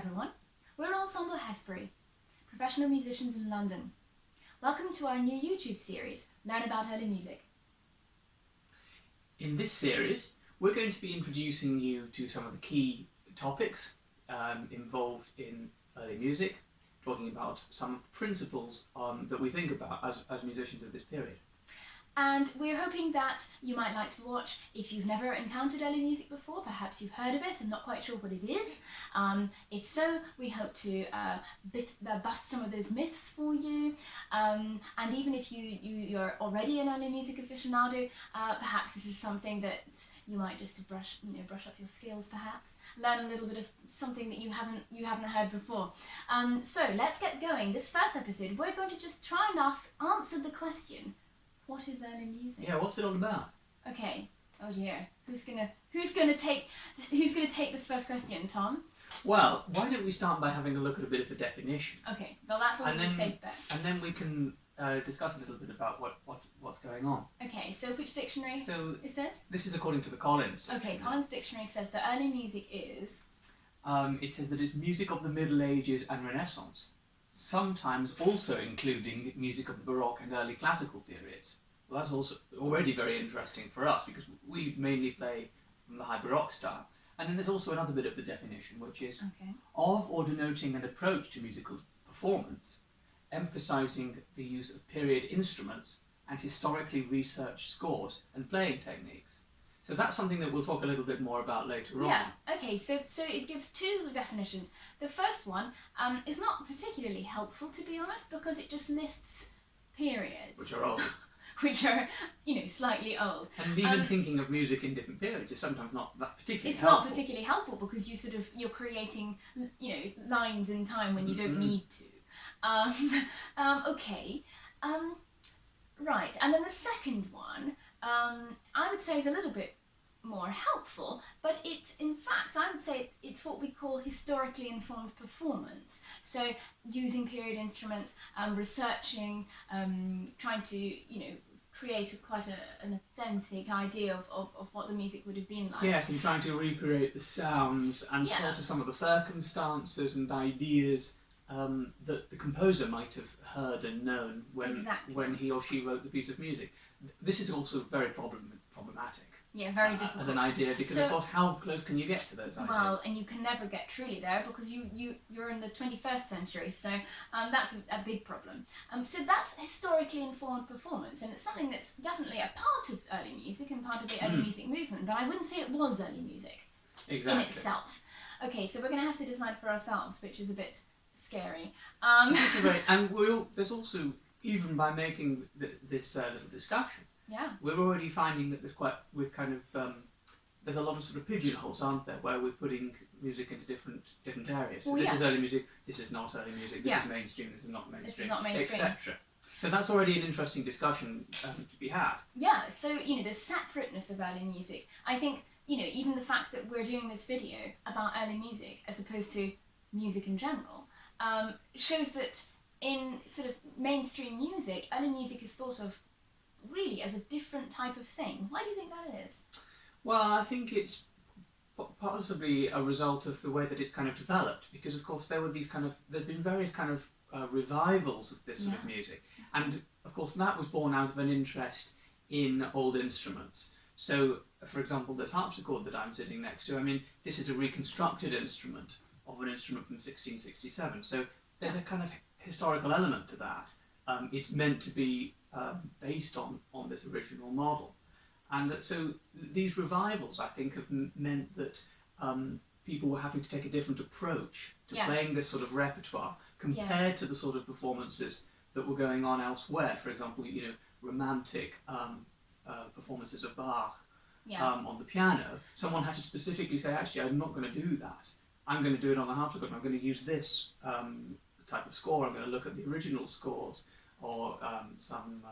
everyone. We're Ensemble Hesbury, professional musicians in London. Welcome to our new YouTube series, Learn About Early Music. In this series, we're going to be introducing you to some of the key topics involved in early music, talking about some of the principles that we think about as musicians of this period. And we're hoping that you might like to watch if you've never encountered early music before. Perhaps you've heard of it and not quite sure what it is. If so, we hope to bust some of those myths for you. And even if you're already an early music aficionado, perhaps this is something that you might just to brush up your skills, perhaps learn a little bit of something that you haven't heard before. So let's get going. This first episode, we're going to just try and answer the question. What is early music? Yeah, what's it all about? Okay. Oh dear. Who's gonna take this first question, Tom? Well, why don't we start by having a look at a bit of a definition? Okay. Well, that's always a safe bet. And then we can discuss a little bit about what's going on. Okay. So which dictionary is this? This is according to the Collins Dictionary. Okay. Collins Dictionary says that early music is. It says that it's music of the Middle Ages and Renaissance, sometimes also including music of the Baroque and early classical periods. Well, that's also already very interesting for us because we mainly play from the high Baroque style. And then there's also another bit of the definition, which is of or denoting an approach to musical performance, emphasising the use of period instruments and historically researched scores and playing techniques. So that's something that we'll talk a little bit more about later on. Yeah, okay, so it gives two definitions. The first one is not particularly helpful, to be honest, because it just lists periods. Which are old. Which are, slightly old. And even thinking of music in different periods is sometimes not that particularly helpful. It's not particularly helpful because you're creating, lines in time when you don't need to. Right, and then the second one, I would say is a little bit more helpful, but I would say it's what we call historically informed performance. So using period instruments, researching, trying to, create quite an authentic idea of what the music would have been like. Yes, and trying to recreate the sounds and sort of some of the circumstances and ideas that the composer might have heard and known when he or she wrote the piece of music. This is also very problematic. Yeah, very difficult. As an idea, because of course, how close can you get to those ideas? Well, and you can never get truly there because you're in the 21st century, so that's a big problem. So that's historically informed performance, and it's something that's definitely a part of early music and part of the early music movement, but I wouldn't say it was early music in itself. Okay, so we're going to have to decide for ourselves, which is a bit scary. There's also, even by making this little discussion, we're already finding that there's a lot of sort of pigeonholes, aren't there, where we're putting music into different areas. So this is early music, this is not early music, this is mainstream, this is not mainstream, etc. So that's already an interesting discussion to be had. Yeah, so, the separateness of early music, I think, even the fact that we're doing this video about early music as opposed to music in general, shows that in sort of mainstream music, early music is thought of really as a different type of thing. Why do you think that is? Well, I think it's possibly a result of the way that it's kind of developed, because of course there's been various kind of revivals of this sort of music, and of course that was born out of an interest in old instruments. So, for example, this harpsichord that I'm sitting next to, this is a reconstructed instrument of an instrument from 1667, so there's a kind of historical element to that. It's meant to be based on this original model. And so these revivals, I think, have meant that people were having to take a different approach to playing this sort of repertoire compared to the sort of performances that were going on elsewhere. For example, romantic performances of Bach on the piano. Someone had to specifically say, actually, I'm not going to do that. I'm going to do it on the harpsichord. I'm going to use this type of score. I'm going to look at the original scores or some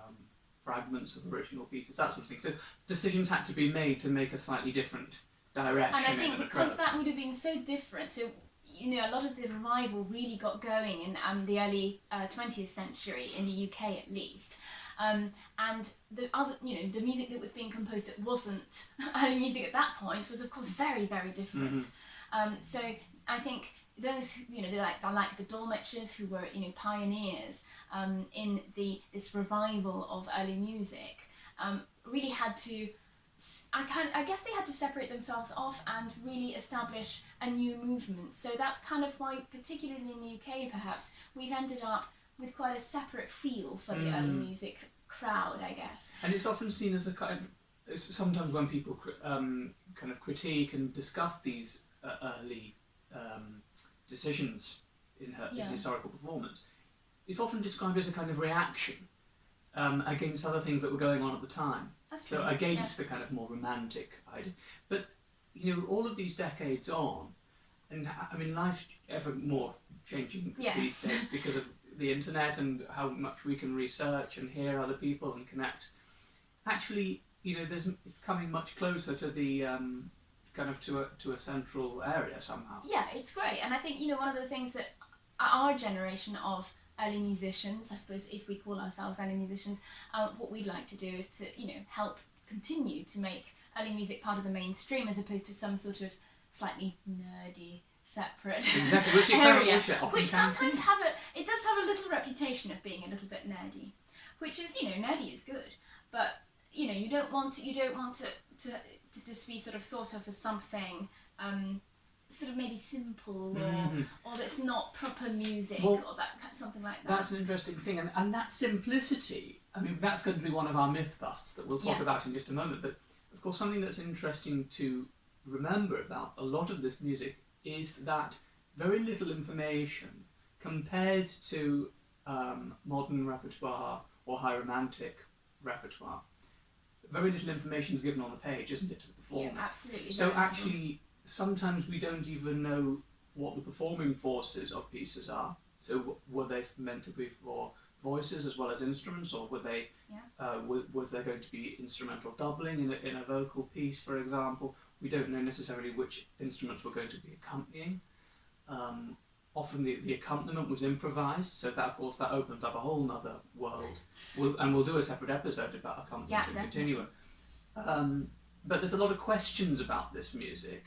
fragments of original pieces, that sort of thing. So decisions had to be made to make a slightly different direction. And I think because that would have been so different, so a lot of the revival really got going in the early 20th century, in the UK at least. And the other, the music that was being composed that wasn't early music at that point was of course very, very different. So I think those they're like the Dolmetschers who were pioneers in this revival of early music, really had to. I guess they had to separate themselves off and really establish a new movement. So that's kind of why, particularly in the UK, perhaps we've ended up with quite a separate feel for the early music crowd, I guess. And it's often seen as a kind of, sometimes when people kind of critique and discuss these early decisions in historical performance, it's often described as a kind of reaction against other things that were going on at the time. That's true. So against the kind of more romantic idea. But, all of these decades on, and I mean, life's ever more changing these days because of the internet and how much we can research and hear other people and connect. Actually, there's coming much closer to the kind of to a central area somehow. Yeah, it's great. And I think, one of the things that our generation of early musicians, I suppose if we call ourselves early musicians, what we'd like to do is to, help continue to make early music part of the mainstream as opposed to some sort of slightly nerdy, separate area, which sometimes it does have a little reputation of being a little bit nerdy, which is, nerdy is good, but, you don't want to just be sort of thought of as something sort of maybe simple or that's not proper music or something like that. That's an interesting thing, and that simplicity, I mean, that's going to be one of our myth busts that we'll talk about in just a moment, but of course something that's interesting to remember about a lot of this music is that very little information compared to modern repertoire or high romantic repertoire. Very little information is given on the page, isn't it, to the performer? Yeah, absolutely. So actually, sometimes we don't even know what the performing forces of pieces are. So were they meant to be for voices as well as instruments, or were they? Was there going to be instrumental doubling in a vocal piece, for example? We don't know necessarily which instruments were going to be accompanying. Often the accompaniment was improvised, so that, of course, that opens up a whole nother world. We'll do a separate episode about accompaniment and continuum. But there's a lot of questions about this music,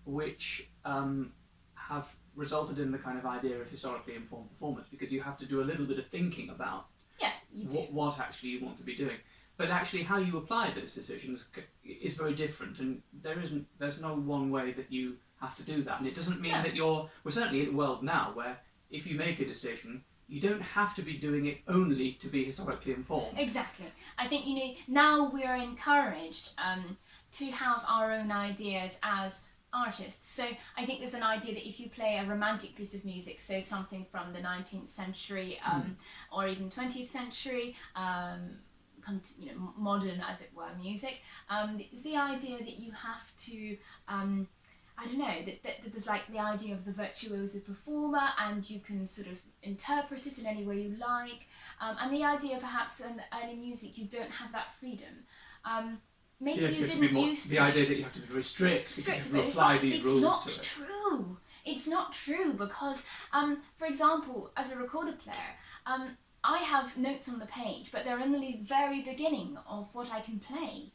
which have resulted in the kind of idea of historically informed performance, because you have to do a little bit of thinking about what actually you want to be doing. But actually how you apply those decisions is very different, and there's no one way that you have to do that. And it doesn't mean that we're certainly in a world now where if you make a decision, you don't have to be doing it only to be historically informed. Exactly. I think, now we're encouraged to have our own ideas as artists. So I think there's an idea that if you play a romantic piece of music, so something from the 19th century or even 20th century, modern, as it were, music, the idea that you have to, I don't know, that there's like the idea of the virtuoso performer, and you can sort of interpret it in any way you like, and the idea perhaps in early music you don't have that freedom. Maybe you didn't used to. The idea that you have to be very strict because you have to apply these rules to it. It's not true. It's not true because, for example, as a recorder player, I have notes on the page, but they're in the very beginning of what I can play.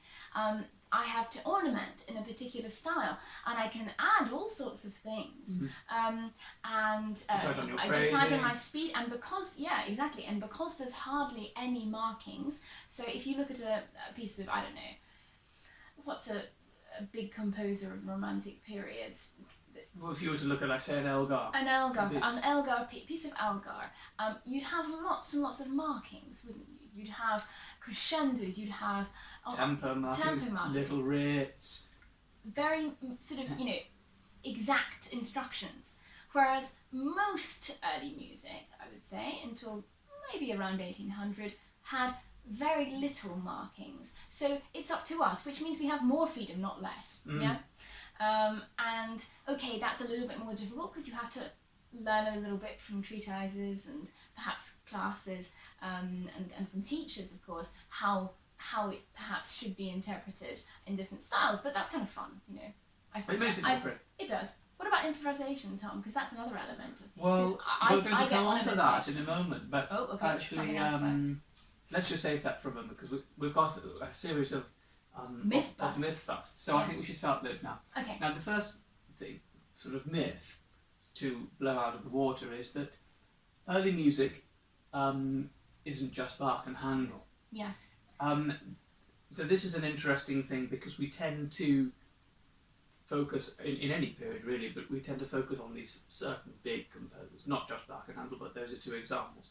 I have to ornament in a particular style, and I can add all sorts of things. Decide on your I decide on my speed, and because and because there's hardly any markings. So if you look at a piece of, I don't know, what's a big composer of the Romantic period? Well, if you were to look at, like, say, an Elgar. Piece of Elgar, you'd have lots and lots of markings, wouldn't you? You'd have crescendos, you'd have tempo markings, little rates. Very sort of, exact instructions. Whereas most early music, I would say, until maybe around 1800, had very little markings. So it's up to us, which means we have more freedom, not less. Yeah. And okay, that's a little bit more difficult because you have to learn a little bit from treatises and perhaps classes, and from teachers, of course, how it perhaps should be interpreted in different styles. But that's kind of fun, I find it makes it different. It does. What about improvisation, Tom? Because that's another element of the. Well, we're going to come on to that in a moment, but actually, let's just save that for a moment, because we've got a series of myth busts. So I think we should start those now. Okay. Now, the first thing, sort of myth, to blow out of the water is that early music isn't just Bach and Handel. Yeah. So this is an interesting thing because we tend to focus, in any period really, but we tend to focus on these certain big composers, not just Bach and Handel, but those are two examples.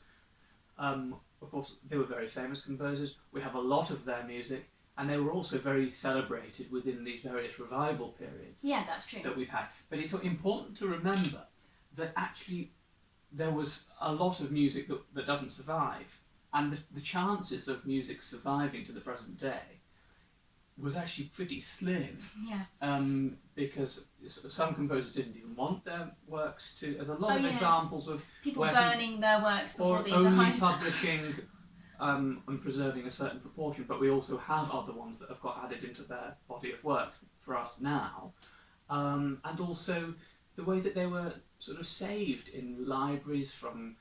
Of course, they were very famous composers. We have a lot of their music, and they were also very celebrated within these various revival periods. Yeah, that's true. That we've had. But it's important to remember that actually there was a lot of music that doesn't survive, and the chances of music surviving to the present day was actually pretty slim. Yeah. Because some composers didn't even want their works to. There's a lot of yes. examples of people burning their works before or they only die. publishing and preserving a certain proportion. But we also have other ones that have got added into their body of works for us now, and also the way that they were sort of saved in libraries from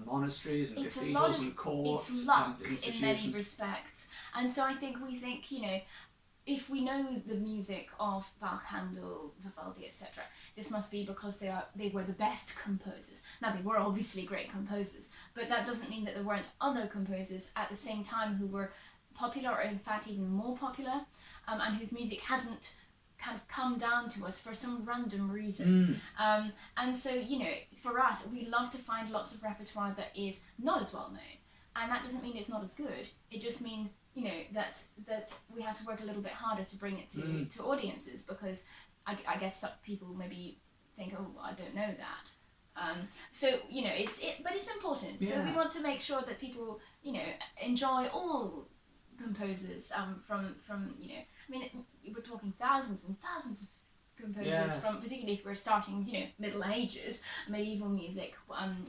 monasteries and cathedrals and courts it's luck and institutions. in many respects. And so I think we think, if we know the music of Bach, Handel, Vivaldi, etc., this must be because they were the best composers. Now, they were obviously great composers, but that doesn't mean that there weren't other composers at the same time who were popular, or in fact even more popular, and whose music hasn't kind of come down to us for some random reason. And so, for us, we love to find lots of repertoire that is not as well known. And that doesn't mean it's not as good. It just means, that we have to work a little bit harder to bring it to audiences, because I guess some people maybe think, oh, I don't know that. But it's important. Yeah. So we want to make sure that people, enjoy all composers from we're talking thousands and thousands of composers from, particularly if we're starting, Middle Ages, medieval music,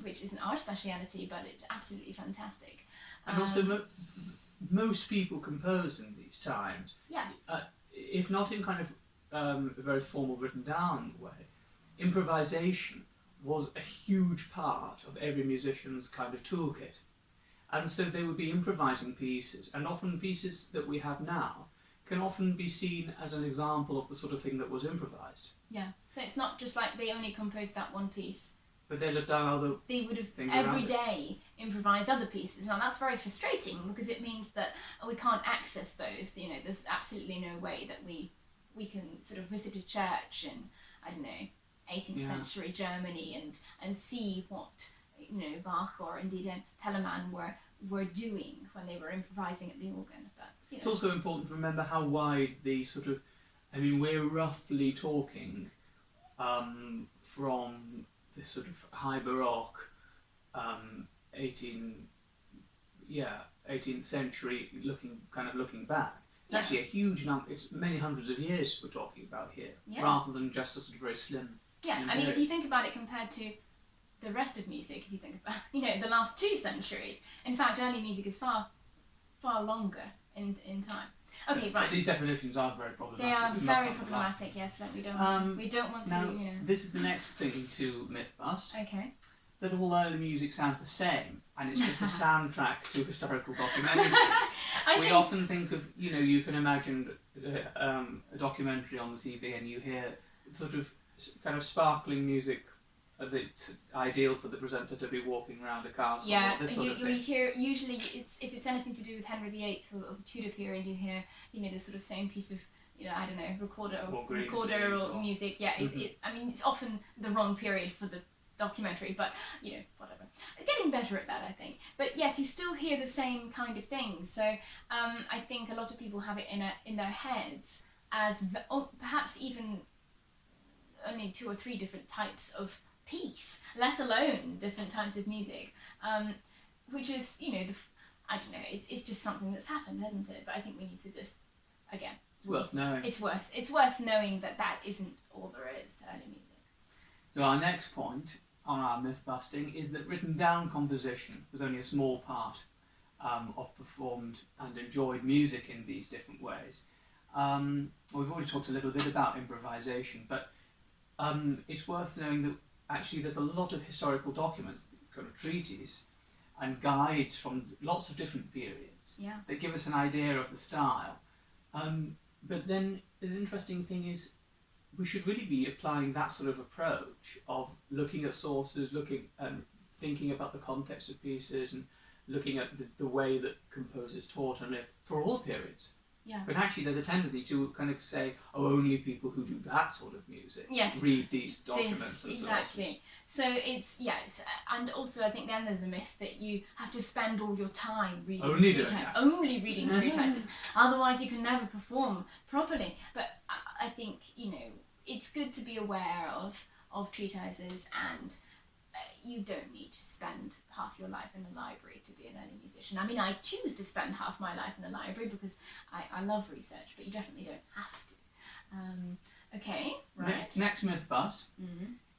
which isn't our speciality, but it's absolutely fantastic. And also, most people compose in these times. Yeah. If not in kind of a very formal, written down way, improvisation was a huge part of every musician's kind of toolkit. And so they would be improvising pieces, and often pieces that we have now can often be seen as an example of the sort of thing that was improvised. Yeah, so it's not just like they only composed that one piece. But they'll have done other They would have things every around day improvised other pieces. Now that's very frustrating, because it means that we can't access those. There's absolutely no way that we can sort of visit a church in, I don't know, 18th century Germany and see what Bach or indeed Telemann were doing when they were improvising at the organ. But It's also important to remember how wide the sort of, we're roughly talking from this sort of high Baroque 18th century looking back. It's actually a huge number. It's many hundreds of years we're talking about here, rather than just a sort of very slim. Yeah, if you think about it compared to the rest of music, if you think about the last 2 centuries, in fact, early music is far longer in time. Okay, right. But these definitions are very problematic. They are very problematic. Yes, that we don't want now, to. This is the next thing to myth bust. Okay. That all early music sounds the same, and it's just a soundtrack to historical documentaries. We often think of, you can imagine a documentary on the TV, and you hear sort of kind of sparkling music that's ideal for the presenter to be walking around a castle. Yeah, or this sort of you thing. hear, usually if it's anything to do with Henry VIII or the Tudor period, you hear the sort of same piece of I don't know, recorder or music. Yeah, it's often the wrong period for the documentary, but whatever. It's getting better at that, I think. But yes, you still hear the same kind of things. So I think a lot of people have it in their heads as perhaps even only 2 or 3 different types of piece, let alone different types of music, which is I don't know. It's just something that's happened, hasn't it? But I think we need to just again. It's worth knowing. It's worth knowing that isn't all there is to early music. So our next point on our myth busting is that written down composition was only a small part of performed and enjoyed music in these different ways. We've already talked a little bit about improvisation, but it's worth knowing that actually there's a lot of historical documents, kind of treatises and guides from lots of different periods that give us an idea of the style. But then the interesting thing is we should really be applying that sort of approach of looking at sources, looking and thinking about the context of pieces, and looking at the way that composers taught and lived for all periods. Yeah. But actually there's a tendency to kind of say, oh, only people who do that sort of music read these documents and exactly. sources. So it's and also I think then there's a myth that you have to spend all your time reading only reading treatises, otherwise you can never perform properly. But I think, you know, it's good to be aware of treatises, and you don't need to spend half your life in a library to be an early musician. I mean, I choose to spend half my life in a library because I love research, but you definitely don't have to. Okay, right. Next myth bust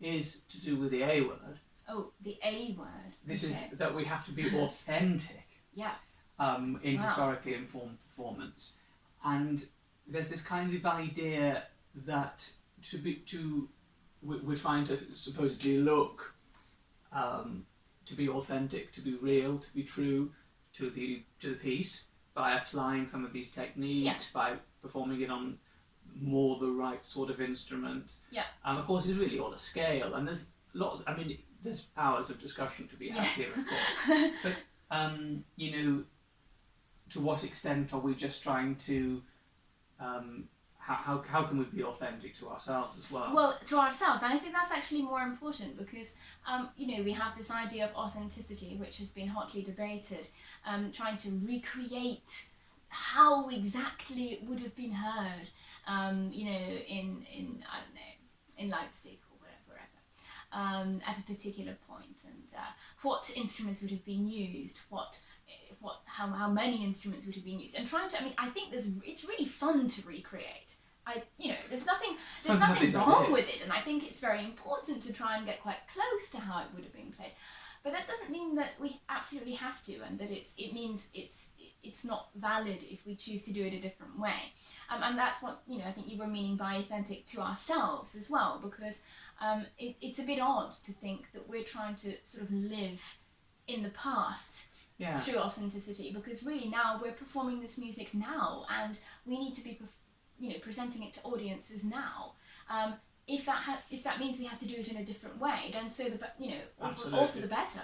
is to do with the A word. Oh, the A word. This is that we have to be authentic. Yeah. In historically informed performance, and there's this kind of idea that we're trying to supposedly look. To be authentic, to be real, to be true to the piece by applying some of these techniques, by performing it on more the right sort of instrument. Yeah. And of course, it's really all a scale, and there's lots. I mean, there's hours of discussion to be had here, of course. But you know, to what extent are we just trying to? How can we be authentic to ourselves as well? Well, to ourselves, and I think that's actually more important because, you know, we have this idea of authenticity, which has been hotly debated, trying to recreate how exactly it would have been heard, you know, in I don't know, in Leipzig or wherever, at a particular point, and what instruments would have been used, how many instruments would have been used, and trying to. I mean, I think it's really fun to recreate. You know, there's nothing wrong with it, and I think it's very important to try and get quite close to how it would have been played. But that doesn't mean that we absolutely have to, and that it means it's not valid if we choose to do it a different way. And that's what, you know, I think you were meaning by authentic to ourselves as well, because it's a bit odd to think that we're trying to sort of live in the past through authenticity, because really now we're performing this music now, and we need to be presenting it to audiences now. If that means we have to do it in a different way, then all for the better.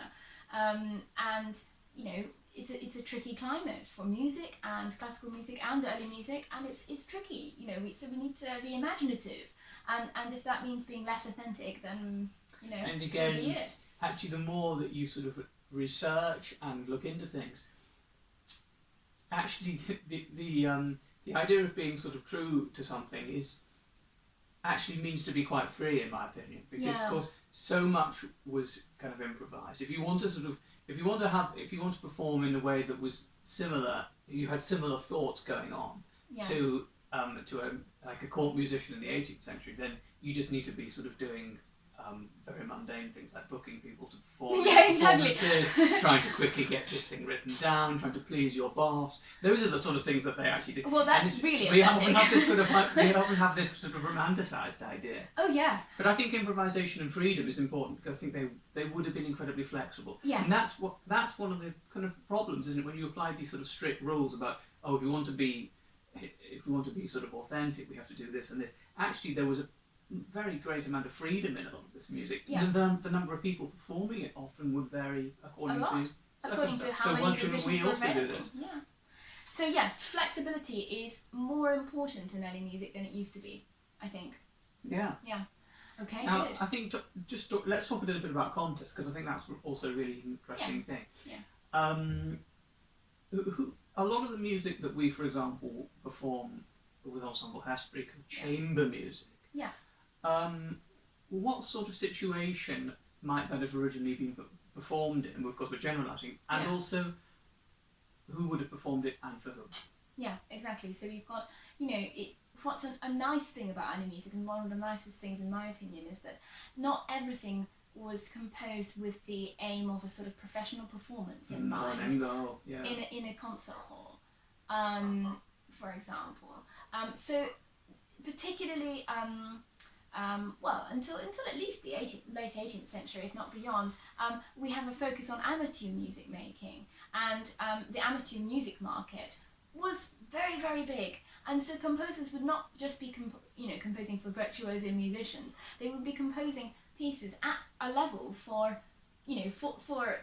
And you know, it's a tricky climate for music and classical music and early music, and it's tricky. You know, so we need to be imaginative, and if that means being less authentic, then you know, and again, so be it. Actually, the more that you sort of research and look into things, actually the idea of being sort of true to something actually means to be quite free, in my opinion, because of course so much was kind of improvised. If you want to perform in a way that was similar, you had similar thoughts going on to a court musician in the 18th century, then you just need to be sort of doing very mundane things like booking people to perform performances, trying to quickly get this thing written down, trying to please your boss. Those are the sort of things that they actually do. Well, that's really we often have this sort of romanticised idea. Oh yeah. But I think improvisation and freedom is important, because I think they would have been incredibly flexible. Yeah. And that's one of the kind of problems, isn't it, when you apply these sort of strict rules about, oh, if we want to be sort of authentic, we have to do this and this. Actually, there was a very great amount of freedom in a lot of this music. Yeah. The number of people performing it often would vary according to how many musicians were available. This? Yeah. So yes, flexibility is more important in early music than it used to be, I think. Yeah. Yeah. Okay. Now, good. I think let's talk a little bit about context, because I think that's also a really interesting thing. Yeah. A lot of the music that we, for example, perform with Ensemble Hespery, chamber music. Yeah. What sort of situation might that have originally been performed in? Of course, we're generalising, and also who would have performed it and for whom. Yeah, exactly. So we've got, you know, what's a nice thing about early music, and one of the nicest things in my opinion, is that not everything was composed with the aim of a sort of professional performance in mind. In a concert hall, for example. So particularly. Until at least the late 18th century, if not beyond, we have a focus on amateur music making, and the amateur music market was very, very big, and so composers would not just be composing for virtuoso musicians. They would be composing pieces at a level for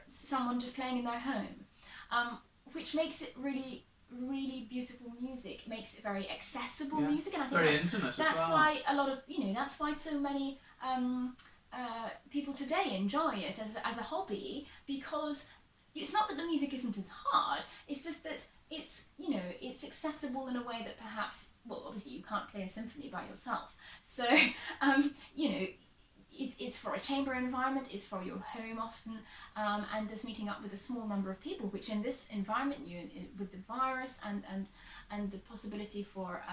someone just playing in their home, which makes it really, really beautiful music. Makes it very accessible music, and I think very intimate that's as well. why a lot of that's why so many people today enjoy it as a hobby, because it's not that the music isn't as hard, it's just that it's accessible in a way that perhaps, well, obviously you can't play a symphony by yourself, so it's for a chamber environment, it's for your home often, and just meeting up with a small number of people, which in this environment, with the virus and the possibility for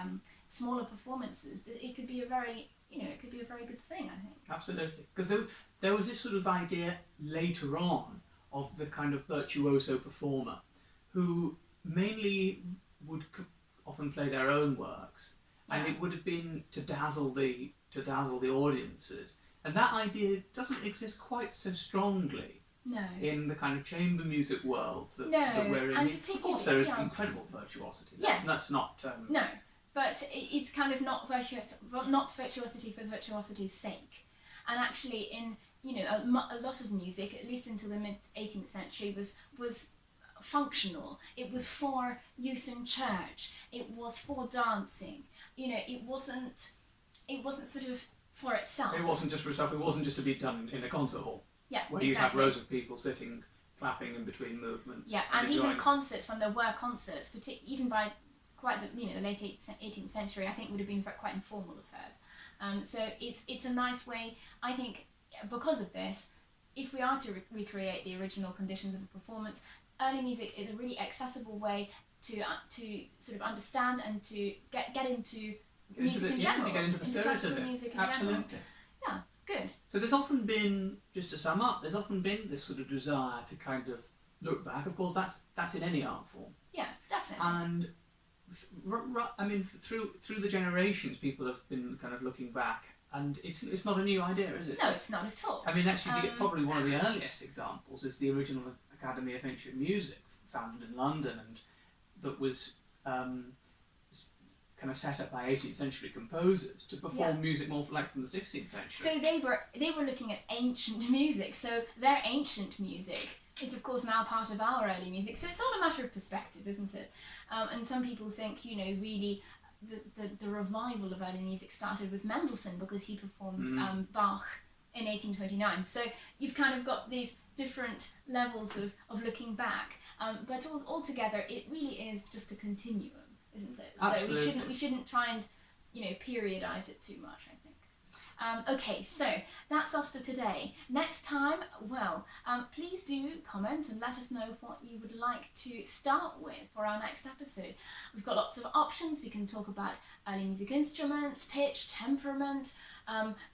smaller performances, it could be a very good thing, I think. Absolutely, because there was this sort of idea later on of the kind of virtuoso performer who mainly would often play their own works, and it would have been to dazzle the audiences, and that idea doesn't exist quite so strongly in the kind of chamber music world that we're in. Of course, there is incredible virtuosity. That's not no. But it's kind of not virtuosity for virtuosity's sake. And actually, in a lot of music, at least until the mid 18th century, was functional. It was for use in church. It was for dancing. It wasn't sort of for itself. It wasn't just for itself. It wasn't just to be done in a concert hall. Yeah, where you'd have rows of people sitting, clapping in between movements. Yeah, and even concerts, when there were concerts, even by quite the late 18th century, I think would have been quite informal affairs. So it's a nice way, I think, because of this, if we are to recreate the original conditions of a performance, early music is a really accessible way to sort of understand and to get into music in general. Get into the spirit of it. Music in Absolutely. General. Yeah, good. So there's often been, just to sum up, this sort of desire to kind of look back. Of course, that's in any art form. Yeah, definitely. And I mean, through the generations, people have been kind of looking back, and it's not a new idea, is it? No, it's not at all. I mean, actually, probably one of the earliest examples is the original Academy of Ancient Music, founded in London, and that was kind of set up by 18th century composers to perform music more like from the 16th century. So they were looking at ancient music. So their ancient music is of course now part of our early music. So it's all a matter of perspective, isn't it? And some people think, really the revival of early music started with Mendelssohn because he performed Bach in 1829. So you've kind of got these different levels of looking back. But altogether, it really is just a continuum, isn't it? Absolutely. So we shouldn't try and periodize it too much, I think. Okay, so that's us for today. Next time, please do comment and let us know what you would like to start with for our next episode. We've got lots of options. We can talk about early music instruments, pitch, temperament,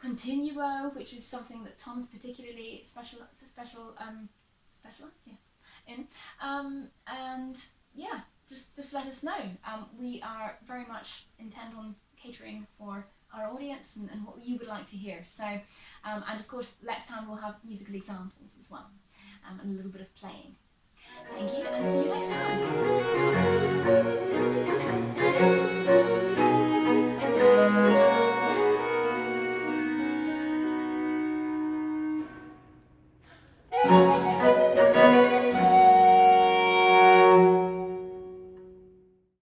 continuo, which is something that Tom's particularly specialized in. And yeah, just let us know. We are very much intent on catering for our audience and what you would like to hear. So, and of course, next time we'll have musical examples as well, and a little bit of playing. Thank you, and see you next time.